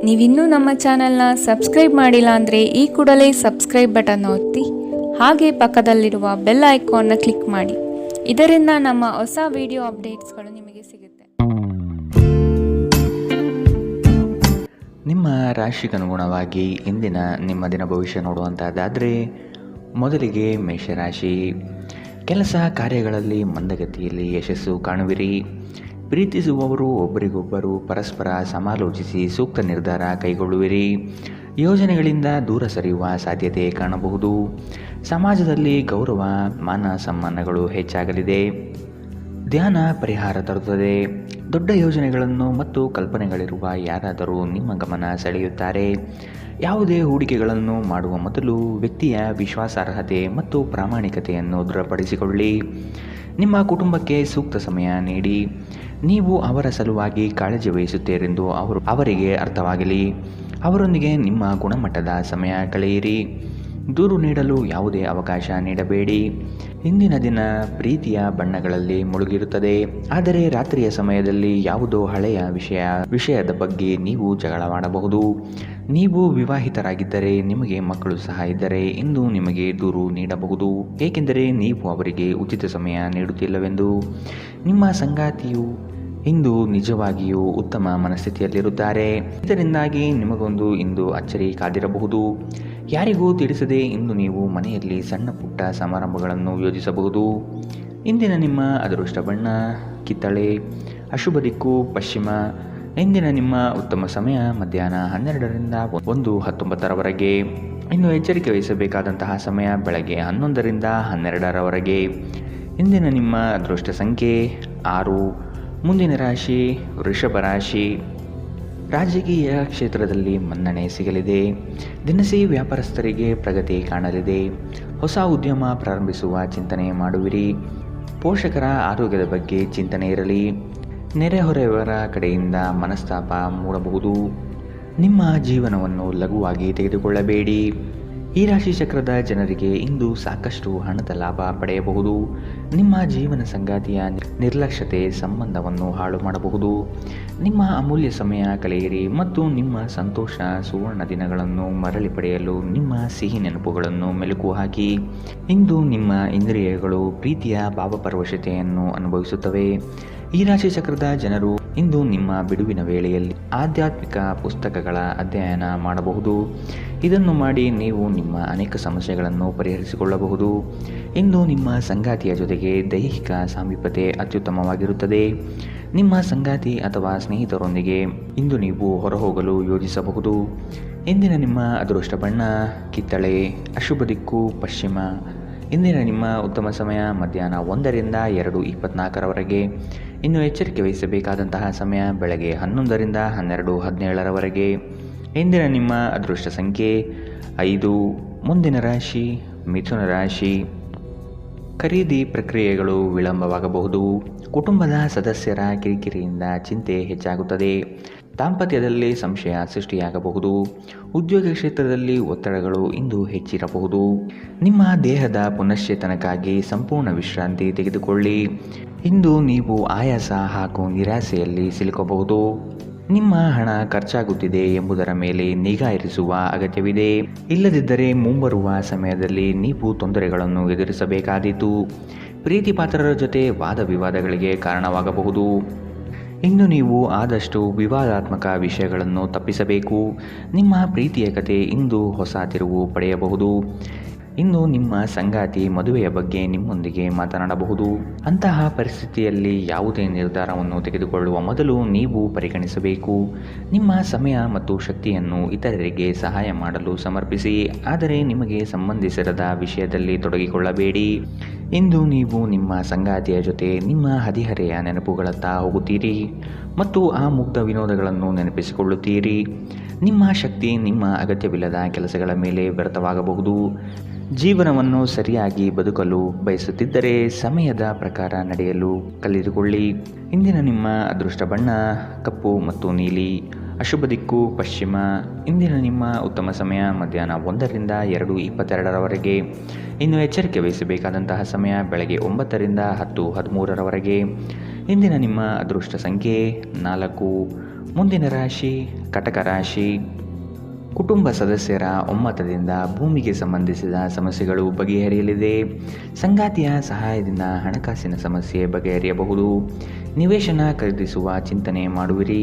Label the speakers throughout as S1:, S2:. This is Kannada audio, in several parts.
S1: ನೀವಿನ್ನೂ ನಮ್ಮ ಚಾನೆಲ್ನ ಸಬ್ಸ್ಕ್ರೈಬ್ ಮಾಡಿಲ್ಲ ಅಂದರೆ ಈ ಕೂಡಲೇ ಸಬ್ಸ್ಕ್ರೈಬ್ ಬಟನ್ ಒತ್ತಿ ಹಾಗೆ ಪಕ್ಕದಲ್ಲಿರುವ ಬೆಲ್ ಐಕಾನ್ನ ಕ್ಲಿಕ್ ಮಾಡಿ. ಇದರಿಂದ ನಮ್ಮ ಹೊಸ ವಿಡಿಯೋ ಅಪ್ಡೇಟ್ಸ್ಗಳು ನಿಮಗೆ ಸಿಗುತ್ತೆ.
S2: ನಿಮ್ಮ ರಾಶಿಗನುಗುಣವಾಗಿ ಇಂದಿನ ನಿಮ್ಮ ದಿನ ಭವಿಷ್ಯ ನೋಡುವಂಥದ್ದಾದರೆ, ಮೊದಲಿಗೆ ಮೇಷರಾಶಿ. ಕೆಲಸ ಕಾರ್ಯಗಳಲ್ಲಿ ಮಂದಗತಿಯಲ್ಲಿ ಯಶಸ್ಸು ಕಾಣುವಿರಿ. ಪ್ರೀತಿಸುವವರು ಒಬ್ಬರಿಗೊಬ್ಬರು ಪರಸ್ಪರ ಸಮಾಲೋಚಿಸಿ ಸೂಕ್ತ ನಿರ್ಧಾರ ಕೈಗೊಳ್ಳುವಿರಿ. ಯೋಜನೆಗಳಿಂದ ದೂರ ಸರಿಯುವ ಸಾಧ್ಯತೆ ಕಾಣಬಹುದು. ಸಮಾಜದಲ್ಲಿ ಗೌರವ ಮಾನ ಸಮ್ಮಾನಗಳು ಹೆಚ್ಚಾಗಲಿದೆ. ಧ್ಯಾನ ಪರಿಹಾರ ತರುತ್ತದೆ. ದೊಡ್ಡ ಯೋಜನೆಗಳನ್ನು ಮತ್ತು ಕಲ್ಪನೆಗಳಿರುವ ಯಾರಾದರೂ ನಿಮ್ಮ ಗಮನ ಸೆಳೆಯುತ್ತಾರೆ. ಯಾವುದೇ ಹೂಡಿಕೆಗಳನ್ನು ಮಾಡುವ ಮೊದಲು ವ್ಯಕ್ತಿಯ ವಿಶ್ವಾಸಾರ್ಹತೆ ಮತ್ತು ಪ್ರಾಮಾಣಿಕತೆಯನ್ನು ದೃಢಪಡಿಸಿಕೊಳ್ಳಿ. ನಿಮ್ಮ ಕುಟುಂಬಕ್ಕೆ ಸೂಕ್ತ ಸಮಯ ನೀಡಿ. ನೀವು ಅವರ ಸಲುವಾಗಿ ಕಾಳಜಿ ವಹಿಸುತ್ತೀರೆಂದು ಅವರಿಗೆ ಅರ್ಥವಾಗಲಿ. ಅವರೊಂದಿಗೆ ನಿಮ್ಮ ಗುಣಮಟ್ಟದ ಸಮಯ ಕಳೆಯಿರಿ. ದೂರು ನೀಡಲು ಯಾವುದೇ ಅವಕಾಶ ನೀಡಬೇಡಿ. ಇಂದಿನ ದಿನ ಪ್ರೀತಿಯ ಬಣ್ಣಗಳಲ್ಲಿ ಮುಳುಗಿರುತ್ತದೆ. ಆದರೆ ರಾತ್ರಿಯ ಸಮಯದಲ್ಲಿ ಯಾವುದೋ ಹಳೆಯ ವಿಷಯದ ಬಗ್ಗೆ ನೀವು ಜಗಳವಾಡಬಹುದು. ನೀವು ವಿವಾಹಿತರಾಗಿದ್ದರೆ ನಿಮಗೆ ಮಕ್ಕಳು ಸಹ ಇದ್ದರೆ ಇಂದು ನಿಮಗೆ ದೂರು ನೀಡಬಹುದು, ಏಕೆಂದರೆ ನೀವು ಅವರಿಗೆ ಉಚಿತ ಸಮಯ ನೀಡುತ್ತಿಲ್ಲವೆಂದು. ನಿಮ್ಮ ಸಂಗಾತಿಯು ಇಂದು ನಿಜವಾಗಿಯೂ ಉತ್ತಮ ಮನಸ್ಥಿತಿಯಲ್ಲಿರುತ್ತಾರೆ. ಇದರಿಂದಾಗಿ ನಿಮಗೊಂದು ಇಂದು ಅಚ್ಚರಿ ಕಾದಿರಬಹುದು. ಯಾರಿಗೂ ತಿಳಿಸದೆ ಇಂದು ನೀವು ಮನೆಯಲ್ಲಿ ಸಣ್ಣ ಪುಟ್ಟ ಸಮಾರಂಭಗಳನ್ನು ಯೋಜಿಸಬಹುದು. ಇಂದಿನ ನಿಮ್ಮ ಅದೃಷ್ಟ ಬಣ್ಣ ಕಿತ್ತಳೆ, ಅಶುಭ ದಿಕ್ಕು ಪಶ್ಚಿಮ. ಇಂದಿನ ನಿಮ್ಮ ಉತ್ತಮ ಸಮಯ ಮಧ್ಯಾಹ್ನ 12ರಿಂದ 1:19ರವರೆಗೆ. ಇನ್ನು ಎಚ್ಚರಿಕೆ ವಹಿಸಬೇಕಾದಂತಹ ಸಮಯ ಬೆಳಗ್ಗೆ 11ರಿಂದ 12ರವರೆಗೆ. ಇಂದಿನ ನಿಮ್ಮ ಅದೃಷ್ಟ ಸಂಖ್ಯೆ 6. ಮುಂದಿನ ರಾಶಿ ವೃಷಭ ರಾಶಿ. ರಾಜಕೀಯ ಕ್ಷೇತ್ರದಲ್ಲಿ ಮನ್ನಣೆ ಸಿಗಲಿದೆ. ದಿನಸಿ ವ್ಯಾಪಾರಸ್ಥರಿಗೆ ಪ್ರಗತಿ ಕಾಣಲಿದೆ. ಹೊಸ ಉದ್ಯಮ ಪ್ರಾರಂಭಿಸುವ ಚಿಂತನೆ ಮಾಡುವಿರಿ. ಪೋಷಕರ ಆರೋಗ್ಯದ ಬಗ್ಗೆ ಚಿಂತನೆ ಇರಲಿ. ನೆರೆಹೊರೆಯವರ ಕಡೆಯಿಂದ ಮನಸ್ತಾಪ ಮೂಡಬಹುದು. ನಿಮ್ಮ ಜೀವನವನ್ನು ಲಘುವಾಗಿ ತೆಗೆದುಕೊಳ್ಳಬೇಡಿ. ಈ ರಾಶಿ ಚಕ್ರದ ಜನರಿಗೆ ಇಂದು ಸಾಕಷ್ಟು ಹಣದ ಲಾಭ ಪಡೆಯಬಹುದು. ನಿಮ್ಮ ಜೀವನ ಸಂಗಾತಿಯ ನಿರ್ಲಕ್ಷ್ಯತೆ ಸಂಬಂಧವನ್ನು ಹಾಳು ಮಾಡಬಹುದು. ನಿಮ್ಮ ಅಮೂಲ್ಯ ಸಮಯ ಕಳೆಯಿರಿ ಮತ್ತು ನಿಮ್ಮ ಸಂತೋಷ ಸುವರ್ಣ ದಿನಗಳನ್ನು ಮರಳಿ ಪಡೆಯಲು ನಿಮ್ಮ ಸಿಹಿ ನೆನಪುಗಳನ್ನು ಮೆಲುಕು ಹಾಕಿ. ಇಂದು ನಿಮ್ಮ ಇಂದ್ರಿಯಗಳು ಪ್ರೀತಿಯ ಭಾವಪರವಶತೆಯನ್ನು ಅನುಭವಿಸುತ್ತವೆ. ಈ ರಾಶಿ ಚಕ್ರದ ಜನರು ಇಂದು ನಿಮ್ಮ ಬಿಡುವಿನ ವೇಳೆಯಲ್ಲಿ ಆಧ್ಯಾತ್ಮಿಕ ಪುಸ್ತಕಗಳ ಅಧ್ಯಯನ ಮಾಡಬಹುದು. ಇದನ್ನು ಮಾಡಿ ನೀವು ನಿಮ್ಮ ಅನೇಕ ಸಮಸ್ಯೆಗಳನ್ನು ಪರಿಹರಿಸಿಕೊಳ್ಳಬಹುದು. ಇಂದು ನಿಮ್ಮ ಸಂಗಾತಿಯ ಜೊತೆಗೆ ದೈಹಿಕ ಸಾಮೀಪ್ಯತೆ ಅತ್ಯುತ್ತಮವಾಗಿರುತ್ತದೆ. ನಿಮ್ಮ ಸಂಗಾತಿ ಅಥವಾ ಸ್ನೇಹಿತರೊಂದಿಗೆ ಇಂದು ನೀವು ಹೊರಹೋಗಲು ಯೋಜಿಸಬಹುದು. ಇಂದಿನ ನಿಮ್ಮ ಅದೃಷ್ಟ ಬಣ್ಣ ಕಿತ್ತಳೆ, ಅಶುಭ ದಿಕ್ಕು ಪಶ್ಚಿಮ. ಇಂದಿನ ನಿಮ್ಮ ಉತ್ತಮ ಸಮಯ ಮಧ್ಯಾಹ್ನ 1ರಿಂದ 2:24ರವರೆಗೆ. ಇನ್ನು ಎಚ್ಚರಿಕೆ ವಹಿಸಬೇಕಾದಂತಹ ಸಮಯ ಬೆಳಗ್ಗೆ 11ರಿಂದ 12:17ರವರೆಗೆ. ಇಂದಿನ ನಿಮ್ಮ ಅದೃಷ್ಟ ಸಂಖ್ಯೆ 5. ಮುಂದಿನ ರಾಶಿ ಮಿಥುನ ರಾಶಿ. ಖರೀದಿ ಪ್ರಕ್ರಿಯೆಗಳು ವಿಳಂಬವಾಗಬಹುದು. ಕುಟುಂಬದ ಸದಸ್ಯರ ಕಿರಿಕಿರಿಯಿಂದ ಚಿಂತೆ ಹೆಚ್ಚಾಗುತ್ತದೆ. ದಾಂಪತ್ಯದಲ್ಲಿ ಸಂಶಯ ಸೃಷ್ಟಿಯಾಗಬಹುದು. ಉದ್ಯೋಗ ಕ್ಷೇತ್ರದಲ್ಲಿ ಒತ್ತಡಗಳು ಇಂದು ಹೆಚ್ಚಿರಬಹುದು. ನಿಮ್ಮ ದೇಹದ ಪುನಶ್ಚೇತನಕ್ಕಾಗಿ ಸಂಪೂರ್ಣ ವಿಶ್ರಾಂತಿ ತೆಗೆದುಕೊಳ್ಳಿ. ಇಂದು ನೀವು ಆಯಾಸ ಹಾಗೂ ನಿರಾಸೆಯಲ್ಲಿ ಸಿಲುಕಬಹುದು. ನಿಮ್ಮ ಹಣ ಖರ್ಚಾಗುತ್ತಿದೆ ಎಂಬುದರ ಮೇಲೆ ನಿಗಾ ಇರಿಸುವ ಅಗತ್ಯವಿದೆ. ಇಲ್ಲದಿದ್ದರೆ ಮುಂಬರುವ ಸಮಯದಲ್ಲಿ ನೀವು ತೊಂದರೆಗಳನ್ನು ಎದುರಿಸಬೇಕಾದೀತು. ಪ್ರೀತಿ ಪಾತ್ರರ ಜೊತೆ ವಾದ ವಿವಾದಗಳಿಗೆ ಕಾರಣವಾಗಬಹುದು. ಇಂದು ನೀವು ಆದಷ್ಟು ವಿವಾದಾತ್ಮಕ ವಿಷಯಗಳನ್ನು ತಪ್ಪಿಸಬೇಕು. ನಿಮ್ಮ ಪ್ರೀತಿಯ ಕತೆ ಇಂದು ಹೊಸ ತಿರುವು ಪಡೆಯಬಹುದು. ಇನ್ನು ನಿಮ್ಮ ಸಂಗಾತಿ ಮದುವೆಯ ಬಗ್ಗೆ ನಿಮ್ಮೊಂದಿಗೆ ಮಾತನಾಡಬಹುದು. ಅಂತಹ ಪರಿಸ್ಥಿತಿಯಲ್ಲಿ ಯಾವುದೇ ನಿರ್ಧಾರವನ್ನು ತೆಗೆದುಕೊಳ್ಳುವ ಮೊದಲು ನೀವು ಪರಿಗಣಿಸಬೇಕು. ನಿಮ್ಮ ಸಮಯ ಮತ್ತು ಶಕ್ತಿಯನ್ನು ಇತರರಿಗೆ ಸಹಾಯ ಮಾಡಲು ಸಮರ್ಪಿಸಿ, ಆದರೆ ನಿಮಗೆ ಸಂಬಂಧಿಸಿರದ ವಿಷಯದಲ್ಲಿ ತೊಡಗಿಕೊಳ್ಳಬೇಡಿ. ಇಂದು ನೀವು ನಿಮ್ಮ ಸಂಗಾತಿಯ ಜೊತೆ ನಿಮ್ಮ ಹದಿಹರೆಯ ನೆನಪುಗಳತ್ತ ಹೋಗುತ್ತೀರಿ ಮತ್ತು ಆ ಮುಗ್ಧ ವಿನೋದಗಳನ್ನು ನೆನಪಿಸಿಕೊಳ್ಳುತ್ತೀರಿ. ನಿಮ್ಮ ಶಕ್ತಿ ನಿಮ್ಮ ಅಗತ್ಯವಿಲ್ಲದ ಕೆಲಸಗಳ ಮೇಲೆ ವ್ಯರ್ಥವಾಗಬಹುದು. ಜೀವನವನ್ನು ಸರಿಯಾಗಿ ಬದುಕಲು ಬಯಸುತ್ತಿದ್ದರೆ ಸಮಯದ ಪ್ರಕಾರ ನಡೆಯಲು ಕಲಿತುಕೊಳ್ಳಿ. ಇಂದಿನ ನಿಮ್ಮ ಅದೃಷ್ಟ ಬಣ್ಣ ಕಪ್ಪು ಮತ್ತು ನೀಲಿ, ಅಶುಭ ದಿಕ್ಕು ಪಶ್ಚಿಮ. ಇಂದಿನ ನಿಮ್ಮ ಉತ್ತಮ ಸಮಯ ಮಧ್ಯಾಹ್ನ 1ರಿಂದ 2:22ರವರೆಗೆ. ಇನ್ನು ಎಚ್ಚರಿಕೆ ವಹಿಸಬೇಕಾದಂತಹ ಸಮಯ ಬೆಳಗ್ಗೆ 9ರಿಂದ 10:13ರವರೆಗೆ. ಇಂದಿನ ನಿಮ್ಮ ಅದೃಷ್ಟ ಸಂಖ್ಯೆ 4. ಮುಂದಿನ ರಾಶಿ ಕಟಕ ರಾಶಿ. ಕುಟುಂಬ ಸದಸ್ಯರ ಒಮ್ಮತದಿಂದ ಭೂಮಿಗೆ ಸಂಬಂಧಿಸಿದ ಸಮಸ್ಯೆಗಳು ಬಗೆಹರಿಯಲಿದೆ. ಸಂಗಾತಿಯ ಸಹಾಯದಿಂದ ಹಣಕಾಸಿನ ಸಮಸ್ಯೆ ಬಗೆಹರಿಯಬಹುದು. ನಿವೇಶನ ಖರೀದಿಸುವ ಚಿಂತನೆ ಮಾಡುವಿರಿ.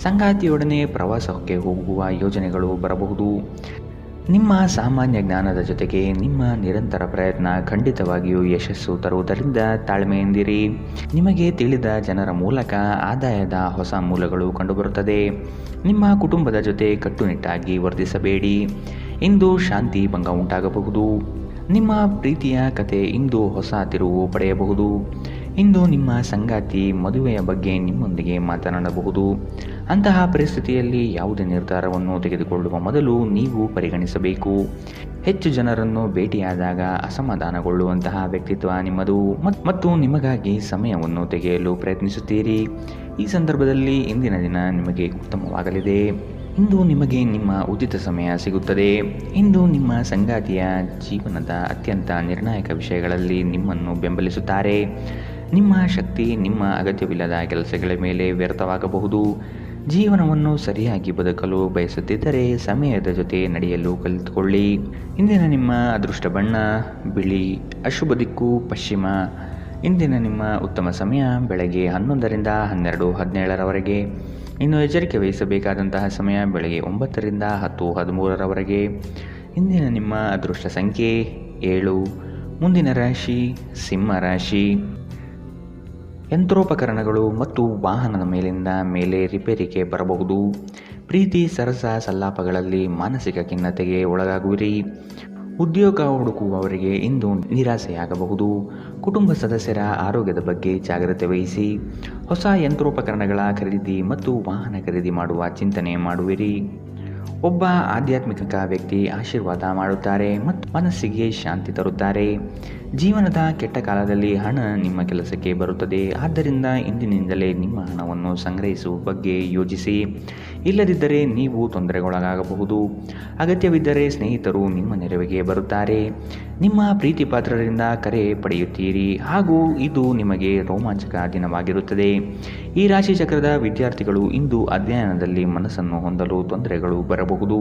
S2: ಸಂಗಾತಿಯೊಡನೆ ಪ್ರವಾಸಕ್ಕೆ ಹೋಗುವ ಯೋಜನೆಗಳು ಬರಬಹುದು. ನಿಮ್ಮ ಸಾಮಾನ್ಯ ಜ್ಞಾನದ ಜೊತೆಗೆ ನಿಮ್ಮ ನಿರಂತರ ಪ್ರಯತ್ನ ಖಂಡಿತವಾಗಿಯೂ ಯಶಸ್ಸು ತರುವುದರಿಂದ ತಾಳ್ಮೆಯಿಂದಿರಿ. ನಿಮಗೆ ತಿಳಿದ ಜನರ ಮೂಲಕ ಆದಾಯದ ಹೊಸ ಮೂಲಗಳು ಕಂಡುಬರುತ್ತದೆ. ನಿಮ್ಮ ಕುಟುಂಬದ ಜೊತೆ ಕಟ್ಟುನಿಟ್ಟಾಗಿ ವರ್ತಿಸಬೇಡಿ. ಇಂದು ಶಾಂತಿ ಭಂಗ ಉಂಟಾಗಬಹುದು. ನಿಮ್ಮ ಪ್ರೀತಿಯ ಕತೆ ಇಂದು ಹೊಸ ತಿರುವು ಪಡೆಯಬಹುದು. ಇಂದು ನಿಮ್ಮ ಸಂಗಾತಿ ಮದುವೆಯ ಬಗ್ಗೆ ನಿಮ್ಮೊಂದಿಗೆ ಮಾತನಾಡಬಹುದು. ಅಂತಹ ಪರಿಸ್ಥಿತಿಯಲ್ಲಿ ಯಾವುದೇ ನಿರ್ಧಾರವನ್ನು ತೆಗೆದುಕೊಳ್ಳುವ ಮೊದಲು ನೀವು ಪರಿಗಣಿಸಬೇಕು. ಹೆಚ್ಚು ಜನರನ್ನು ಭೇಟಿಯಾದಾಗ ಅಸಮಾಧಾನಗೊಳ್ಳುವಂತಹ ವ್ಯಕ್ತಿತ್ವ ನಿಮ್ಮದು ಮತ್ತು ನಿಮಗಾಗಿ ಸಮಯವನ್ನು ತೆಗೆಯಲು ಪ್ರಯತ್ನಿಸುತ್ತೀರಿ. ಈ ಸಂದರ್ಭದಲ್ಲಿ ಇಂದಿನ ದಿನ ನಿಮಗೆ ಉತ್ತಮವಾಗಲಿದೆ. ಇಂದು ನಿಮಗೆ ನಿಮ್ಮ ಉಚಿತ ಸಮಯ ಸಿಗುತ್ತದೆ. ಇಂದು ನಿಮ್ಮ ಸಂಗಾತಿಯ ಜೀವನದ ಅತ್ಯಂತ ನಿರ್ಣಾಯಕ ವಿಷಯಗಳಲ್ಲಿ ನಿಮ್ಮನ್ನು ಬೆಂಬಲಿಸುತ್ತಾರೆ. ನಿಮ್ಮ ಶಕ್ತಿ ನಿಮ್ಮ ಅಗತ್ಯವಿಲ್ಲದ ಕೆಲಸಗಳ ಮೇಲೆ ವ್ಯರ್ಥವಾಗಬಹುದು. ಜೀವನವನ್ನು ಸರಿಯಾಗಿ ಬದುಕಲು ಬಯಸುತ್ತಿದ್ದರೆ ಸಮಯದ ಜೊತೆ ನಡೆಯಲು ಕಲಿತುಕೊಳ್ಳಿ. ಇಂದಿನ ನಿಮ್ಮ ಅದೃಷ್ಟ ಬಣ್ಣ ಬಿಳಿ, ಅಶುಭ ದಿಕ್ಕು ಪಶ್ಚಿಮ. ಇಂದಿನ ನಿಮ್ಮ ಉತ್ತಮ ಸಮಯ ಬೆಳಗ್ಗೆ 11ರಿಂದ 12:17ರವರೆಗೆ. ಇನ್ನು ಎಚ್ಚರಿಕೆ ವಹಿಸಬೇಕಾದಂತಹ ಸಮಯ ಬೆಳಗ್ಗೆ 9ರಿಂದ 10:13ರವರೆಗೆ. ಇಂದಿನ ನಿಮ್ಮ ಅದೃಷ್ಟ ಸಂಖ್ಯೆ 7. ಮುಂದಿನ ರಾಶಿ ಸಿಂಹ ರಾಶಿ. ಯಂತ್ರೋಪಕರಣಗಳು ಮತ್ತು ವಾಹನದ ಮೇಲೆ ರಿಪೇರಿಗೆ ಬರಬಹುದು. ಪ್ರೀತಿ ಸರಸ ಸಲ್ಲಾಪಗಳಲ್ಲಿ ಮಾನಸಿಕ ಖಿನ್ನತೆಗೆ ಒಳಗಾಗುವಿರಿ. ಉದ್ಯೋಗ ಹುಡುಕುವವರಿಗೆ ಇಂದು ನಿರಾಸೆಯಾಗಬಹುದು. ಕುಟುಂಬ ಸದಸ್ಯರ ಆರೋಗ್ಯದ ಬಗ್ಗೆ ಜಾಗ್ರತೆ ವಹಿಸಿ. ಹೊಸ ಯಂತ್ರೋಪಕರಣಗಳ ಖರೀದಿ ಮತ್ತು ವಾಹನ ಖರೀದಿ ಮಾಡುವ ಚಿಂತನೆ ಮಾಡುವಿರಿ. ಒಬ್ಬ ಆಧ್ಯಾತ್ಮಿಕ ವ್ಯಕ್ತಿ ಆಶೀರ್ವಾದ ಮಾಡುತ್ತಾರೆ ಮತ್ತು ಮನಸ್ಸಿಗೆ ಶಾಂತಿ ತರುತ್ತಾರೆ. ಜೀವನದ ಕೆಟ್ಟ ಕಾಲದಲ್ಲಿ ಹಣ ನಿಮ್ಮ ಕೆಲಸಕ್ಕೆ ಬರುತ್ತದೆ. ಆದ್ದರಿಂದ ಇಂದಿನಿಂದಲೇ ನಿಮ್ಮ ಹಣವನ್ನು ಸಂಗ್ರಹಿಸುವ ಬಗ್ಗೆ ಯೋಚಿಸಿ. ಇಲ್ಲದಿದ್ದರೆ ನೀವು ತೊಂದರೆಗೊಳಗಾಗಬಹುದು. ಅಗತ್ಯವಿದ್ದರೆ ಸ್ನೇಹಿತರು ನಿಮ್ಮ ನೆರವಿಗೆ ಬರುತ್ತಾರೆ. ನಿಮ್ಮ ಪ್ರೀತಿ ಪಾತ್ರರಿಂದ ಕರೆ ಪಡೆಯುತ್ತೀರಿ ಹಾಗೂ ಇದು ನಿಮಗೆ ರೋಮಾಂಚಕ ದಿನವಾಗಿರುತ್ತದೆ. ಈ ರಾಶಿ ಚಕ್ರದ ವಿದ್ಯಾರ್ಥಿಗಳು ಇಂದು ಅಧ್ಯಯನದಲ್ಲಿ ಮನಸ್ಸನ್ನು ಹೊಂದಲು ತೊಂದರೆಗಳು ಬರಬಹುದು.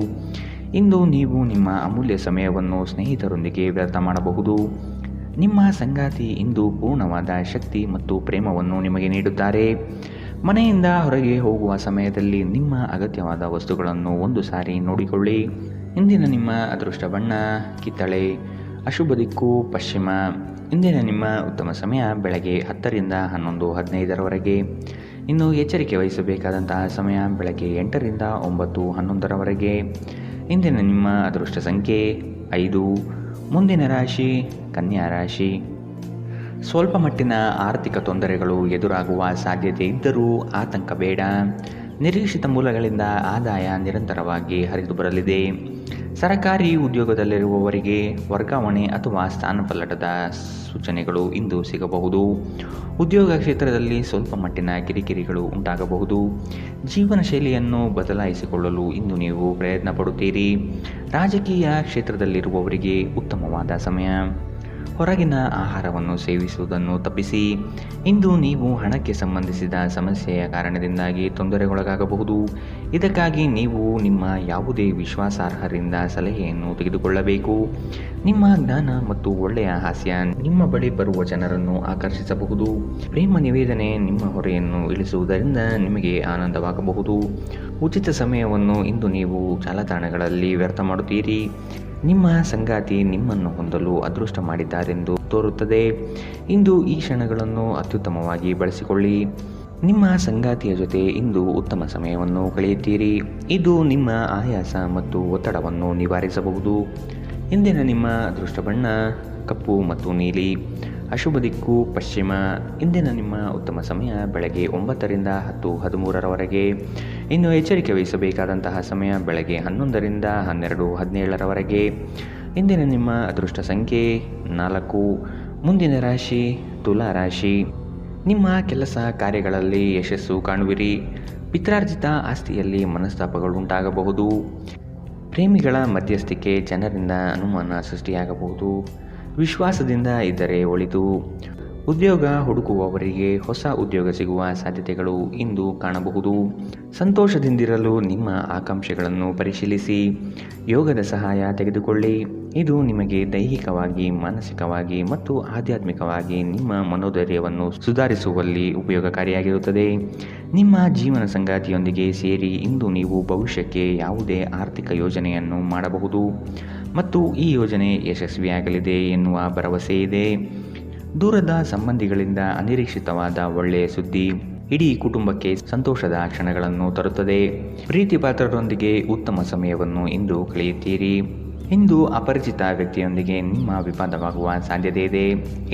S2: ಇಂದು ನೀವು ನಿಮ್ಮ ಅಮೂಲ್ಯ ಸಮಯವನ್ನು ಸ್ನೇಹಿತರೊಂದಿಗೆ ವ್ಯರ್ಥ ಮಾಡಬಹುದು. ನಿಮ್ಮ ಸಂಗಾತಿ ಇಂದು ಪೂರ್ಣವಾದ ಶಕ್ತಿ ಮತ್ತು ಪ್ರೇಮವನ್ನು ನಿಮಗೆ ನೀಡುತ್ತಾರೆ. ಮನೆಯಿಂದ ಹೊರಗೆ ಹೋಗುವ ಸಮಯದಲ್ಲಿ ನಿಮ್ಮ ಅಗತ್ಯವಾದ ವಸ್ತುಗಳನ್ನು ಒಂದು ಸಾರಿ ನೋಡಿಕೊಳ್ಳಿ. ಇಂದಿನ ನಿಮ್ಮ ಅದೃಷ್ಟ ಬಣ್ಣ ಕಿತ್ತಳೆ, ಅಶುಭ ದಿಕ್ಕು ಪಶ್ಚಿಮ. ಇಂದಿನ ನಿಮ್ಮ ಉತ್ತಮ ಸಮಯ ಬೆಳಗ್ಗೆ 10ರಿಂದ 11:15ರವರೆಗೆ. ಇನ್ನು ಎಚ್ಚರಿಕೆ ವಹಿಸಬೇಕಾದಂತಹ ಸಮಯ ಬೆಳಗ್ಗೆ 8ರಿಂದ 9:11ರವರೆಗೆ. ಇಂದಿನ ನಿಮ್ಮ ಅದೃಷ್ಟ ಸಂಖ್ಯೆ 5. ಮುಂದಿನ ರಾಶಿ ಕನ್ಯಾ ರಾಶಿ. ಸ್ವಲ್ಪ ಮಟ್ಟಿನ ಆರ್ಥಿಕ ತೊಂದರೆಗಳು ಎದುರಾಗುವ ಸಾಧ್ಯತೆ ಇದ್ದರೂ ಆತಂಕ ಬೇಡ. ನಿರೀಕ್ಷಿತ ಮೂಲಗಳಿಂದ ಆದಾಯ ನಿರಂತರವಾಗಿ ಹರಿದು ಬರಲಿದೆ. ಸರಕಾರಿ ಉದ್ಯೋಗದಲ್ಲಿರುವವರಿಗೆ ವರ್ಗಾವಣೆ ಅಥವಾ ಸ್ಥಾನಪಲ್ಲಟದ ಸೂಚನೆಗಳು ಇಂದು ಸಿಗಬಹುದು. ಉದ್ಯೋಗ ಕ್ಷೇತ್ರದಲ್ಲಿ ಸ್ವಲ್ಪ ಮಟ್ಟಿನ ಕಿರಿಕಿರಿಗಳು ಉಂಟಾಗಬಹುದು. ಜೀವನ ಶೈಲಿಯನ್ನು ಬದಲಾಯಿಸಿಕೊಳ್ಳಲು ಇಂದು ನೀವು ಪ್ರಯತ್ನ ಪಡುತ್ತೀರಿ. ರಾಜಕೀಯ ಕ್ಷೇತ್ರದಲ್ಲಿರುವವರಿಗೆ ಉತ್ತಮವಾದ ಸಮಯ. ಹೊರಗಿನ ಆಹಾರವನ್ನು ಸೇವಿಸುವುದನ್ನು ತಪ್ಪಿಸಿ. ಇಂದು ನೀವು ಹಣಕ್ಕೆ ಸಂಬಂಧಿಸಿದ ಸಮಸ್ಯೆಯ ಕಾರಣದಿಂದಾಗಿ ತೊಂದರೆಗೊಳಗಾಗಬಹುದು. ಇದಕ್ಕಾಗಿ ನೀವು ನಿಮ್ಮ ಯಾವುದೇ ವಿಶ್ವಾಸಾರ್ಹರಿಂದ ಸಲಹೆಯನ್ನು ತೆಗೆದುಕೊಳ್ಳಬೇಕು. ನಿಮ್ಮ ಜ್ಞಾನ ಮತ್ತು ಒಳ್ಳೆಯ ಹಾಸ್ಯ ನಿಮ್ಮ ಬಳಿ ಬರುವ ಜನರನ್ನು ಆಕರ್ಷಿಸಬಹುದು. ಪ್ರೇಮ ನಿವೇದನೆ ನಿಮ್ಮ ಹೊರೆಯನ್ನು ಇಳಿಸುವುದರಿಂದ ನಿಮಗೆ ಆನಂದವಾಗಬಹುದು. ಉಚಿತ ಸಮಯವನ್ನು ಇಂದು ನೀವು ಜಾಲತಾಣಗಳಲ್ಲಿ ವ್ಯರ್ಥ ಮಾಡುತ್ತೀರಿ. ನಿಮ್ಮ ಸಂಗಾತಿ ನಿಮ್ಮನ್ನು ಹೊಂದಲು ಅದೃಷ್ಟ ಮಾಡಿದ್ದಾರೆಂದು ತೋರುತ್ತದೆ. ಇಂದು ಈ ಕ್ಷಣಗಳನ್ನು ಅತ್ಯುತ್ತಮವಾಗಿ ಬಳಸಿಕೊಳ್ಳಿ. ನಿಮ್ಮ ಸಂಗಾತಿಯ ಜೊತೆ ಇಂದು ಉತ್ತಮ ಸಮಯವನ್ನು ಕಳೆಯುತ್ತೀರಿ. ಇದು ನಿಮ್ಮ ಆಯಾಸ ಮತ್ತು ಒತ್ತಡವನ್ನು ನಿವಾರಿಸಬಹುದು. ಇಂದಿನ ನಿಮ್ಮ ಅದೃಷ್ಟ ಬಣ್ಣ ಕಪ್ಪು ಮತ್ತು ನೀಲಿ, ಅಶುಭ ದಿಕ್ಕು ಪಶ್ಚಿಮ. ಇಂದಿನ ನಿಮ್ಮ ಉತ್ತಮ ಸಮಯ ಬೆಳಗ್ಗೆ 9ರಿಂದ 10:13ರವರೆಗೆ. ಇನ್ನು ಎಚ್ಚರಿಕೆ ವಹಿಸಬೇಕಾದಂತಹ ಸಮಯ ಬೆಳಗ್ಗೆ 11ರಿಂದ 12:17ರವರೆಗೆ. ಇಂದಿನ ನಿಮ್ಮ ಅದೃಷ್ಟ ಸಂಖ್ಯೆ 4. ಮುಂದಿನ ರಾಶಿ ತುಲಾ ರಾಶಿ. ನಿಮ್ಮ ಕೆಲಸ ಕಾರ್ಯಗಳಲ್ಲಿ ಯಶಸ್ಸು ಕಾಣುವಿರಿ. ಪಿತ್ರಾರ್ಜಿತ ಆಸ್ತಿಯಲ್ಲಿ ಮನಸ್ತಾಪಗಳುಂಟಾಗಬಹುದು. ಪ್ರೇಮಿಗಳ ಮಧ್ಯಸ್ಥಿಕೆ ಜನರಿಂದ ಅನುಮಾನ ಸೃಷ್ಟಿಯಾಗಬಹುದು. ವಿಶ್ವಾಸದಿಂದ ಇದ್ದರೆ ಒಳಿತು. ಉದ್ಯೋಗ ಹುಡುಕುವವರಿಗೆ ಹೊಸ ಉದ್ಯೋಗ ಸಿಗುವ ಸಾಧ್ಯತೆಗಳು ಇಂದು ಕಾಣಬಹುದು. ಸಂತೋಷದಿಂದಿರಲು ನಿಮ್ಮ ಆಕಾಂಕ್ಷೆಗಳನ್ನು ಪರಿಶೀಲಿಸಿ ಯೋಗದ ಸಹಾಯ ತೆಗೆದುಕೊಳ್ಳಿ. ಇದು ನಿಮಗೆ ದೈಹಿಕವಾಗಿ, ಮಾನಸಿಕವಾಗಿ ಮತ್ತು ಆಧ್ಯಾತ್ಮಿಕವಾಗಿ ನಿಮ್ಮ ಮನೋಧೈರ್ಯವನ್ನು ಸುಧಾರಿಸುವಲ್ಲಿ ಉಪಯೋಗಕಾರಿಯಾಗಿರುತ್ತದೆ. ನಿಮ್ಮ ಜೀವನ ಸಂಗಾತಿಯೊಂದಿಗೆ ಸೇರಿ ಇಂದು ನೀವು ಭವಿಷ್ಯಕ್ಕೆ ಯಾವುದೇ ಆರ್ಥಿಕ ಯೋಜನೆಯನ್ನು ಮಾಡಬಹುದು ಮತ್ತು ಈ ಯೋಜನೆ ಯಶಸ್ವಿಯಾಗಲಿದೆ ಎನ್ನುವ ಭರವಸೆ ಇದೆ. ದೂರದ ಸಂಬಂಧಿಗಳಿಂದ ಅನಿರೀಕ್ಷಿತವಾದ ಒಳ್ಳೆಯ ಸುದ್ದಿ ಇಡೀ ಕುಟುಂಬಕ್ಕೆ ಸಂತೋಷದ ಕ್ಷಣಗಳನ್ನು ತರುತ್ತದೆ. ಪ್ರೀತಿ ಪಾತ್ರರೊಂದಿಗೆ ಉತ್ತಮ ಸಮಯವನ್ನು ಇಂದು ಕಳೆಯುತ್ತೀರಿ. ಇಂದು ಅಪರಿಚಿತ ವ್ಯಕ್ತಿಯೊಂದಿಗೆ ನಿಮ್ಮ ವಿವಾದವಾಗುವ ಸಾಧ್ಯತೆ ಇದೆ.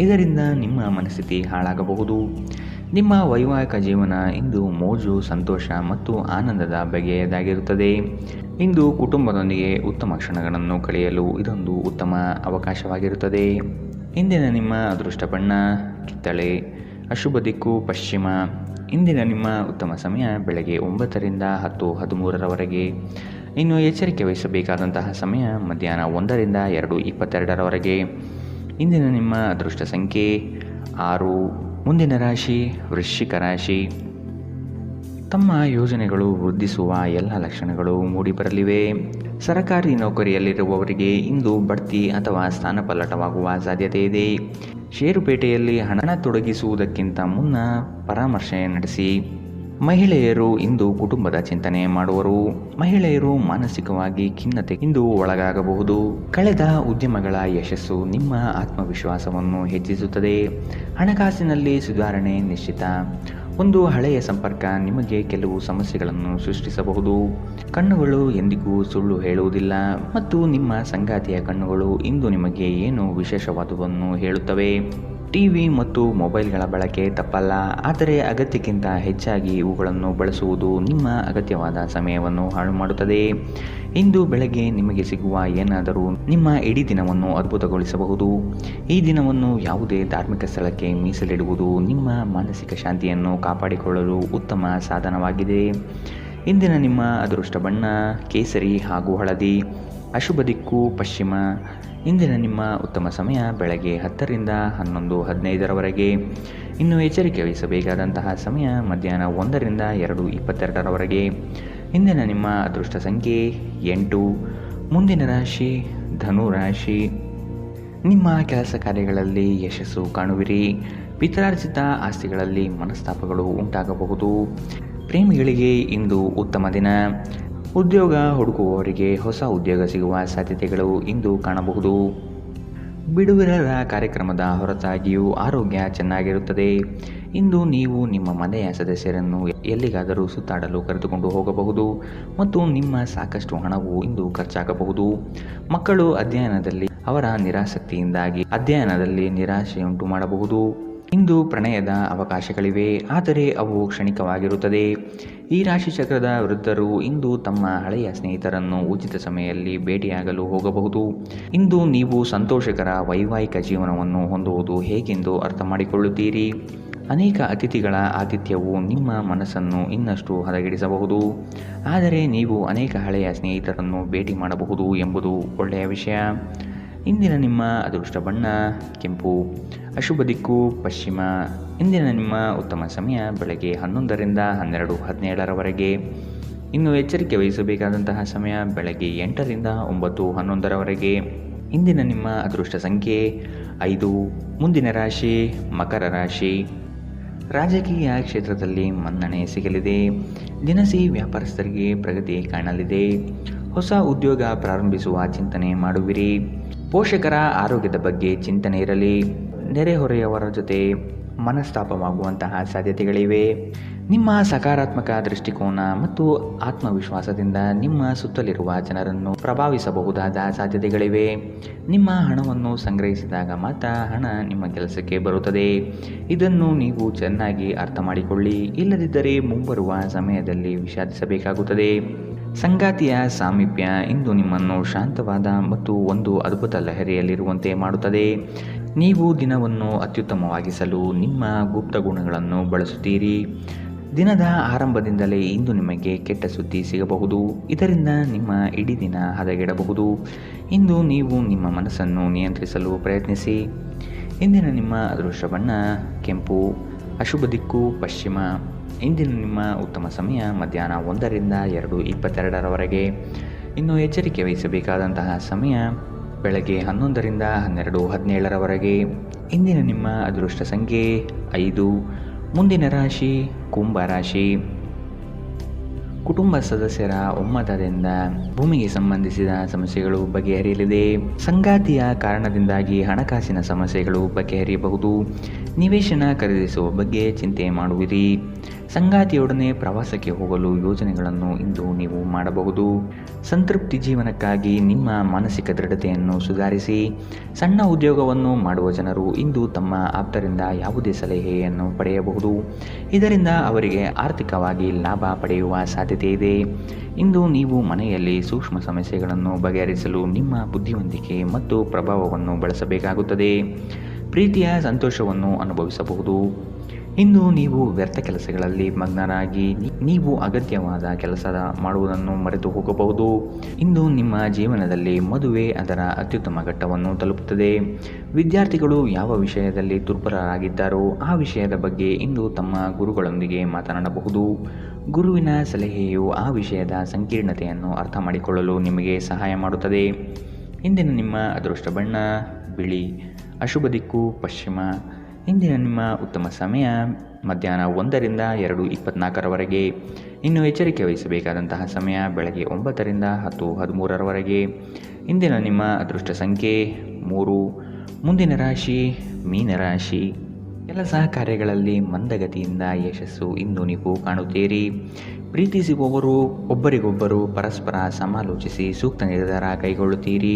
S2: ಇದರಿಂದ ನಿಮ್ಮ ಮನಸ್ಥಿತಿ ಹಾಳಾಗಬಹುದು. ನಿಮ್ಮ ವೈವಾಹಿಕ ಜೀವನ ಇಂದು ಮೋಜು, ಸಂತೋಷ ಮತ್ತು ಆನಂದದ ಬಗೆಯದಾಗಿರುತ್ತದೆ. ಇಂದು ಕುಟುಂಬದೊಂದಿಗೆ ಉತ್ತಮ ಕ್ಷಣಗಳನ್ನು ಕಳೆಯಲು ಇದೊಂದು ಉತ್ತಮ ಅವಕಾಶವಾಗಿರುತ್ತದೆ. ಇಂದಿನ ನಿಮ್ಮ ಅದೃಷ್ಟ ಬಣ್ಣ ಕಿತ್ತಳೆ, ಅಶುಭ ದಿಕ್ಕು ಪಶ್ಚಿಮ. ಇಂದಿನ ನಿಮ್ಮ ಉತ್ತಮ ಸಮಯ ಬೆಳಗ್ಗೆ 9ರಿಂದ 10:13ರವರೆಗೆ. ಇನ್ನು ಎಚ್ಚರಿಕೆ ವಹಿಸಬೇಕಾದಂತಹ ಸಮಯ ಮಧ್ಯಾಹ್ನ 1ರಿಂದ 2:22ರವರೆಗೆ. ಇಂದಿನ ನಿಮ್ಮ ಅದೃಷ್ಟ ಸಂಖ್ಯೆ 6. ಮುಂದಿನ ರಾಶಿ ವೃಶ್ಚಿಕ ರಾಶಿ. ತಮ್ಮ ಯೋಜನೆಗಳು ವೃದ್ಧಿಸುವ ಎಲ್ಲ ಲಕ್ಷಣಗಳು ಮೂಡಿಬರಲಿವೆ. ಸರಕಾರಿ ನೌಕರಿಯಲ್ಲಿರುವವರಿಗೆ ಇಂದು ಬಡ್ತಿ ಅಥವಾ ಸ್ಥಾನಪಲ್ಲಟವಾಗುವ ಸಾಧ್ಯತೆ ಇದೆ. ಷೇರುಪೇಟೆಯಲ್ಲಿ ಹಣ ತೊಡಗಿಸುವುದಕ್ಕಿಂತ ಮುನ್ನ ಪರಾಮರ್ಶೆ ನಡೆಸಿ. ಮಹಿಳೆಯರು ಇಂದು ಕುಟುಂಬದ ಚಿಂತನೆ ಮಾಡುವರು. ಮಹಿಳೆಯರು ಮಾನಸಿಕವಾಗಿ ಖಿನ್ನತೆ ಇಂದು ಒಳಗಾಗಬಹುದು. ಕಳೆದ ಉದ್ಯಮಗಳ ಯಶಸ್ಸು ನಿಮ್ಮ ಆತ್ಮವಿಶ್ವಾಸವನ್ನು ಹೆಚ್ಚಿಸುತ್ತದೆ. ಹಣಕಾಸಿನಲ್ಲಿ ಸುಧಾರಣೆ ನಿಶ್ಚಿತ. ಒಂದು ಹಳೆಯ ಸಂಪರ್ಕ ನಿಮಗೆ ಕೆಲವು ಸಮಸ್ಯೆಗಳನ್ನು ಸೃಷ್ಟಿಸಬಹುದು. ಕಣ್ಣುಗಳು ಎಂದಿಗೂ ಸುಳ್ಳು ಹೇಳುವುದಿಲ್ಲ ಮತ್ತು ನಿಮ್ಮ ಸಂಗಾತಿಯ ಕಣ್ಣುಗಳು ಇಂದು ನಿಮಗೆ ಏನು ವಿಶೇಷವಾದುವನ್ನು ಹೇಳುತ್ತವೆ. ಟಿವಿ ಮತ್ತು ಮೊಬೈಲ್ಗಳ ಬಳಕೆ ತಪ್ಪಲ್ಲ, ಆದರೆ ಅಗತ್ಯಕ್ಕಿಂತ ಹೆಚ್ಚಾಗಿ ಇವುಗಳನ್ನು ಬಳಸುವುದು ನಿಮ್ಮ ಅಗತ್ಯವಾದ ಸಮಯವನ್ನು ಹಾಳು ಮಾಡುತ್ತದೆ. ಇಂದು ಬೆಳಗ್ಗೆ ನಿಮಗೆ ಸಿಗುವ ಏನಾದರೂ ನಿಮ್ಮ ಇಡೀ ದಿನವನ್ನು ಅದ್ಭುತಗೊಳಿಸಬಹುದು. ಈ ದಿನವನ್ನು ಯಾವುದೇ ಧಾರ್ಮಿಕ ಸ್ಥಳಕ್ಕೆ ಮೀಸಲಿಡುವುದು ನಿಮ್ಮ ಮಾನಸಿಕ ಶಾಂತಿಯನ್ನು ಕಾಪಾಡಿಕೊಳ್ಳಲು ಉತ್ತಮ ಸಾಧನವಾಗಿದೆ. ಇಂದಿನ ನಿಮ್ಮ ಅದೃಷ್ಟ ಬಣ್ಣ ಕೇಸರಿ ಹಾಗೂ ಹಳದಿ, ಅಶುಭ ದಿಕ್ಕು ಪಶ್ಚಿಮ. ಇಂದಿನ ನಿಮ್ಮ ಉತ್ತಮ ಸಮಯ ಬೆಳಗ್ಗೆ 10ರಿಂದ 11:15ರವರೆಗೆ. ಇನ್ನು ಎಚ್ಚರಿಕೆ ವಹಿಸಬೇಕಾದಂತಹ ಸಮಯ ಮಧ್ಯಾಹ್ನ 1ರಿಂದ 2:22ರವರೆಗೆ. ಇಂದಿನ ನಿಮ್ಮ ಅದೃಷ್ಟ ಸಂಖ್ಯೆ 8. ಮುಂದಿನ ರಾಶಿ ಧನು ರಾಶಿ. ನಿಮ್ಮ ಕೆಲಸ ಕಾರ್ಯಗಳಲ್ಲಿ ಯಶಸ್ಸು ಕಾಣುವಿರಿ. ಪಿತ್ರಾರ್ಜಿತ ಆಸ್ತಿಗಳಲ್ಲಿ ಮನಸ್ತಾಪಗಳು ಉಂಟಾಗಬಹುದು. ಪ್ರೇಮಿಗಳಿಗೆ ಇಂದು ಉತ್ತಮ ದಿನ. ಉದ್ಯೋಗ ಹುಡುಕುವವರಿಗೆ ಹೊಸ ಉದ್ಯೋಗ ಸಿಗುವ ಸಾಧ್ಯತೆಗಳು ಇಂದು ಕಾಣಬಹುದು. ಬಿಡುವಿರರ ಕಾರ್ಯಕ್ರಮದ ಹೊರತಾಗಿಯೂ ಆರೋಗ್ಯ ಚೆನ್ನಾಗಿರುತ್ತದೆ. ಇಂದು ನೀವು ನಿಮ್ಮ ಮನೆಯ ಸದಸ್ಯರನ್ನು ಎಲ್ಲಿಗಾದರೂ ಸುತ್ತಾಡಲು ಕರೆದುಕೊಂಡು ಹೋಗಬಹುದು ಮತ್ತು ನಿಮ್ಮ ಸಾಕಷ್ಟು ಹಣವು ಇಂದು ಖರ್ಚಾಗಬಹುದು. ಮಕ್ಕಳು ಅಧ್ಯಯನದಲ್ಲಿ ಅವರ ನಿರಾಸಕ್ತಿಯಿಂದಾಗಿ ಅಧ್ಯಯನದಲ್ಲಿ ನಿರಾಶೆಯುಂಟು ಮಾಡಬಹುದು. ಇಂದು ಪ್ರಣಯದ ಅವಕಾಶಗಳಿವೆ, ಆದರೆ ಅವು ಕ್ಷಣಿಕವಾಗಿರುತ್ತದೆ. ಈ ರಾಶಿಚಕ್ರದ ವೃದ್ಧರು ಇಂದು ತಮ್ಮ ಹಳೆಯ ಸ್ನೇಹಿತರನ್ನು ಉಚಿತ ಸಮಯದಲ್ಲಿ ಭೇಟಿಯಾಗಲು ಹೋಗಬಹುದು. ಇಂದು ನೀವು ಸಂತೋಷಕರ ವೈವಾಹಿಕ ಜೀವನವನ್ನು ಹೊಂದುವುದು ಹೇಗೆಂದು ಅರ್ಥ ಮಾಡಿಕೊಳ್ಳುತ್ತೀರಿ. ಅನೇಕ ಅತಿಥಿಗಳ ಆತಿಥ್ಯವು ನಿಮ್ಮ ಮನಸ್ಸನ್ನು ಇನ್ನಷ್ಟು ಹದಗೆಡಿಸಬಹುದು, ಆದರೆ ನೀವು ಅನೇಕ ಹಳೆಯ ಸ್ನೇಹಿತರನ್ನು ಭೇಟಿ ಮಾಡಬಹುದು ಎಂಬುದು ಒಳ್ಳೆಯ ವಿಷಯ. ಇಂದಿನ ನಿಮ್ಮ ಅದೃಷ್ಟ ಬಣ್ಣ ಕೆಂಪು, ಅಶುಭ ದಿಕ್ಕು ಪಶ್ಚಿಮ. ಇಂದಿನ ನಿಮ್ಮ ಉತ್ತಮ ಸಮಯ ಬೆಳಗ್ಗೆ 11ರಿಂದ 12:17ರವರೆಗೆ. ಇನ್ನು ಎಚ್ಚರಿಕೆ ವಹಿಸಬೇಕಾದಂತಹ ಸಮಯ ಬೆಳಗ್ಗೆ 8ರಿಂದ 9:11ರವರೆಗೆ. ಇಂದಿನ ನಿಮ್ಮ ಅದೃಷ್ಟ ಸಂಖ್ಯೆ 5. ಮುಂದಿನ ರಾಶಿ ಮಕರ ರಾಶಿ. ರಾಜಕೀಯ ಕ್ಷೇತ್ರದಲ್ಲಿ ಮನ್ನಣೆ ಸಿಗಲಿದೆ. ದಿನಸಿ ವ್ಯಾಪಾರಸ್ಥರಿಗೆ ಪ್ರಗತಿ ಕಾಣಲಿದೆ. ಹೊಸ ಉದ್ಯೋಗ ಪ್ರಾರಂಭಿಸುವ ಚಿಂತನೆ ಮಾಡುವಿರಿ. ಪೋಷಕರ ಆರೋಗ್ಯದ ಬಗ್ಗೆ ಚಿಂತನೆ ಇರಲಿ. ನೆರೆಹೊರೆಯವರ ಜೊತೆ ಮನಸ್ತಾಪವಾಗುವಂತಹ ಸಾಧ್ಯತೆಗಳಿವೆ. ನಿಮ್ಮ ಸಕಾರಾತ್ಮಕ ದೃಷ್ಟಿಕೋನ ಮತ್ತು ಆತ್ಮವಿಶ್ವಾಸದಿಂದ ನಿಮ್ಮ ಸುತ್ತಲಿರುವ ಜನರನ್ನು ಪ್ರಭಾವಿಸಬಹುದಾದ ಸಾಧ್ಯತೆಗಳಿವೆ. ನಿಮ್ಮ ಹಣವನ್ನು ಸಂಗ್ರಹಿಸಿದಾಗ ಮಾತ್ರ ಹಣ ನಿಮ್ಮ ಕೆಲಸಕ್ಕೆ ಬರುತ್ತದೆ. ಇದನ್ನು ನೀವು ಚೆನ್ನಾಗಿ ಅರ್ಥ ಮಾಡಿಕೊಳ್ಳಿ, ಇಲ್ಲದಿದ್ದರೆ ಮುಂಬರುವ ಸಮಯದಲ್ಲಿ ವಿಷಾದಿಸಬೇಕಾಗುತ್ತದೆ. ಸಂಗಾತಿಯ ಸಾಮೀಪ್ಯ ಇಂದು ನಿಮ್ಮನ್ನು ಶಾಂತವಾದ ಮತ್ತು ಒಂದು ಅದ್ಭುತ ಲಹರಿಯಲ್ಲಿರುವಂತೆ ಮಾಡುತ್ತದೆ. ನೀವು ದಿನವನ್ನು ಅತ್ಯುತ್ತಮವಾಗಿಸಲು ನಿಮ್ಮ ಗುಪ್ತ ಗುಣಗಳನ್ನು ಬಳಸುತ್ತೀರಿ. ದಿನದ ಆರಂಭದಿಂದಲೇ ಇಂದು ನಿಮಗೆ ಕೆಟ್ಟ ಸುದ್ದಿ ಸಿಗಬಹುದು. ಇದರಿಂದ ನಿಮ್ಮ ಇಡೀ ದಿನ ಹದಗೆಡಬಹುದು. ಇಂದು ನೀವು ನಿಮ್ಮ ಮನಸ್ಸನ್ನು ನಿಯಂತ್ರಿಸಲು ಪ್ರಯತ್ನಿಸಿ. ಇಂದಿನ ನಿಮ್ಮ ಅದೃಷ್ಟ ಬಣ್ಣ ಕೆಂಪು, ಅಶುಭ ದಿಕ್ಕು ಪಶ್ಚಿಮ. ಇಂದಿನ ನಿಮ್ಮ ಉತ್ತಮ ಸಮಯ ಮಧ್ಯಾಹ್ನ 1ರಿಂದ 2:22ರವರೆಗೆ. ಇನ್ನು ಎಚ್ಚರಿಕೆ ವಹಿಸಬೇಕಾದಂತಹ ಸಮಯ ಬೆಳಗ್ಗೆ 11ರಿಂದ 12:17ರವರೆಗೆ. ಇಂದಿನ ನಿಮ್ಮ ಅದೃಷ್ಟ ಸಂಖ್ಯೆ 5. ಮುಂದಿನ ರಾಶಿ ಕುಂಭ ರಾಶಿ. ಕುಟುಂಬ ಸದಸ್ಯರ ಒಮ್ಮತದಿಂದ ಭೂಮಿಗೆ ಸಂಬಂಧಿಸಿದ ಸಮಸ್ಯೆಗಳು ಬಗೆಹರಿಯಲಿದೆ. ಸಂಗಾತಿಯ ಕಾರಣದಿಂದಾಗಿ ಹಣಕಾಸಿನ ಸಮಸ್ಯೆಗಳು ಬಗೆಹರಿಯಬಹುದು. ನಿವೇಶನ ಖರೀದಿಸುವ ಬಗ್ಗೆ ಚಿಂತೆ ಮಾಡುವಿರಿ. ಸಂಗಾತಿಯೊಡನೆ ಪ್ರವಾಸಕ್ಕೆ ಹೋಗಲು ಯೋಜನೆಗಳನ್ನು ಇಂದು ನೀವು ಮಾಡಬಹುದು. ಸಂತೃಪ್ತಿ ಜೀವನಕ್ಕಾಗಿ ನಿಮ್ಮ ಮಾನಸಿಕ ದೃಢತೆಯನ್ನು ಸುಧಾರಿಸಿ. ಸಣ್ಣ ಉದ್ಯೋಗವನ್ನು ಮಾಡುವ ಜನರು ಇಂದು ತಮ್ಮ ಆಪ್ತರಿಂದ ಯಾವುದೇ ಸಲಹೆಯನ್ನು ಪಡೆಯಬಹುದು. ಇದರಿಂದ ಅವರಿಗೆ ಆರ್ಥಿಕವಾಗಿ ಲಾಭ ಪಡೆಯುವ ಸಾಧ್ಯತೆ ಇದೆ. ಇಂದು ನೀವು ಮನೆಯಲ್ಲಿ ಸೂಕ್ಷ್ಮ ಸಮಸ್ಯೆಗಳನ್ನು ಬಗೆಹರಿಸಲು ನಿಮ್ಮ ಬುದ್ಧಿವಂತಿಕೆ ಮತ್ತು ಪ್ರಭಾವವನ್ನು ಬಳಸಬೇಕಾಗುತ್ತದೆ. ಪ್ರೀತಿಯ ಸಂತೋಷವನ್ನು ಅನುಭವಿಸಬಹುದು. ಇಂದು ನೀವು ವ್ಯರ್ಥ ಕೆಲಸಗಳಲ್ಲಿ ಮಗ್ನರಾಗಿ ನೀವು ಅಗತ್ಯವಾದ ಕೆಲಸ ಮಾಡುವುದನ್ನು ಮರೆತು ಹೋಗಬಹುದು. ಇಂದು ನಿಮ್ಮ ಜೀವನದಲ್ಲಿ ಮದುವೆ ಅದರ ಅತ್ಯುತ್ತಮ ಘಟ್ಟವನ್ನು ತಲುಪುತ್ತದೆ. ವಿದ್ಯಾರ್ಥಿಗಳು ಯಾವ ವಿಷಯದಲ್ಲಿ ದುರ್ಬಲರಾಗಿದ್ದಾರೋ ಆ ವಿಷಯದ ಬಗ್ಗೆ ಇಂದು ತಮ್ಮ ಗುರುಗಳೊಂದಿಗೆ ಮಾತನಾಡಬಹುದು. ಗುರುವಿನ ಸಲಹೆಯು ಆ ವಿಷಯದ ಸಂಕೀರ್ಣತೆಯನ್ನು ಅರ್ಥ ಮಾಡಿಕೊಳ್ಳಲು ನಿಮಗೆ ಸಹಾಯ ಮಾಡುತ್ತದೆ. ಇಂದಿನ ನಿಮ್ಮ ಅದೃಷ್ಟ ಬಣ್ಣ ಬಿಳಿ, ಅಶುಭ ದಿಕ್ಕು ಪಶ್ಚಿಮ. ಇಂದಿನ ನಿಮ್ಮ ಉತ್ತಮ ಸಮಯ ಮಧ್ಯಾಹ್ನ 1ರಿಂದ 2:24ರವರೆಗೆ. ಇನ್ನು ಎಚ್ಚರಿಕೆ ವಹಿಸಬೇಕಾದಂತಹ ಸಮಯ ಬೆಳಗ್ಗೆ 9ರಿಂದ 10:13ರವರೆಗೆ. ಇಂದಿನ ನಿಮ್ಮ ಅದೃಷ್ಟ ಸಂಖ್ಯೆ 3. ಮುಂದಿನ ರಾಶಿ ಮೀನರಾಶಿ. ಕೆಲಸ ಕಾರ್ಯಗಳಲ್ಲಿ ಮಂದಗತಿಯಿಂದ ಯಶಸ್ಸು ಇಂದು ನೀವು ಕಾಣುತ್ತೀರಿ. ಪ್ರೀತಿಸುವವರು ಒಬ್ಬರಿಗೊಬ್ಬರು ಪರಸ್ಪರ ಸಮಾಲೋಚಿಸಿ ಸೂಕ್ತ ನಿರ್ಧಾರ ಕೈಗೊಳ್ಳುತ್ತೀರಿ.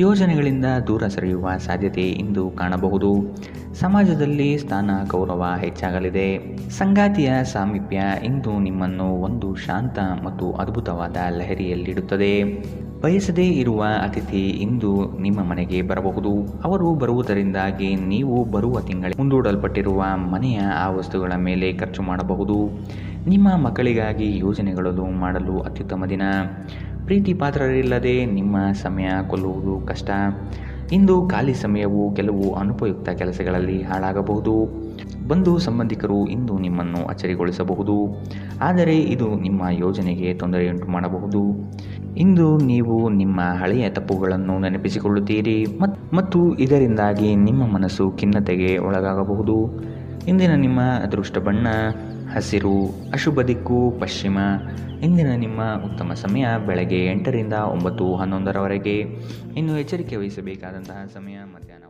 S2: ಯೋಜನೆಗಳಿಂದ ದೂರ ಸರಿಯುವ ಸಾಧ್ಯತೆ ಇಂದು ಕಾಣಬಹುದು. ಸಮಾಜದಲ್ಲಿ ಸ್ಥಾನ ಗೌರವ ಹೆಚ್ಚಾಗಲಿದೆ. ಸಂಗಾತಿಯ ಸಾಮೀಪ್ಯ ಇಂದು ನಿಮ್ಮನ್ನು ಒಂದು ಶಾಂತ ಮತ್ತು ಅದ್ಭುತವಾದ ಲಹರಿಯಲ್ಲಿಡುತ್ತದೆ. ಬಯಸದೇ ಇರುವ ಅತಿಥಿ ಇಂದು ನಿಮ್ಮ ಮನೆಗೆ ಬರಬಹುದು. ಅವರು ಬರುವುದರಿಂದಾಗಿ ನೀವು ಬರುವ ತಿಂಗಳ ಮುಂದೂಡಲ್ಪಟ್ಟಿರುವ ಮನೆಯ ಆ ವಸ್ತುಗಳ ಮೇಲೆ ಖರ್ಚು ಮಾಡಬಹುದು. ನಿಮ್ಮ ಮಕ್ಕಳಿಗಾಗಿ ಯೋಜನೆಗಳು ಮಾಡಲು ಅತ್ಯುತ್ತಮ ದಿನ. ಪ್ರೀತಿ ಪಾತ್ರರಿಲ್ಲದೆ ನಿಮ್ಮ ಸಮಯ ಕೊಲ್ಲುವುದು ಕಷ್ಟ. ಇಂದು ಖಾಲಿ ಸಮಯವು ಕೆಲವು ಅನುಪಯುಕ್ತ ಕೆಲಸಗಳಲ್ಲಿ ಹಾಳಾಗಬಹುದು. ಬಂಧು ಸಂಬಂಧಿಕರು ಇಂದು ನಿಮ್ಮನ್ನು ಅಚ್ಚರಿಗೊಳಿಸಬಹುದು, ಆದರೆ ಇದು ನಿಮ್ಮ ಯೋಜನೆಗೆ ತೊಂದರೆಯುಂಟು ಮಾಡಬಹುದು. ಇಂದು ನೀವು ನಿಮ್ಮ ಹಳೆಯ ತಪ್ಪುಗಳನ್ನು ನೆನಪಿಸಿಕೊಳ್ಳುತ್ತೀರಿ ಮತ್ತು ಇದರಿಂದಾಗಿ ನಿಮ್ಮ ಮನಸ್ಸು ಖಿನ್ನತೆಗೆ ಒಳಗಾಗಬಹುದು. ಇಂದಿನ ನಿಮ್ಮ ಅದೃಷ್ಟ ಬಣ್ಣ ಹಸಿರು, ಅಶುಭ ದಿಕ್ಕು ಪಶ್ಚಿಮ. ಇಂದಿನ ನಿಮ್ಮ ಉತ್ತಮ ಸಮಯ ಬೆಳಗ್ಗೆ 8ರಿಂದ 9:11ರವರೆಗೆ. ಇನ್ನು ಎಚ್ಚರಿಕೆ ವಹಿಸಬೇಕಾದಂತಹ ಸಮಯ ಮಧ್ಯಾಹ್ನ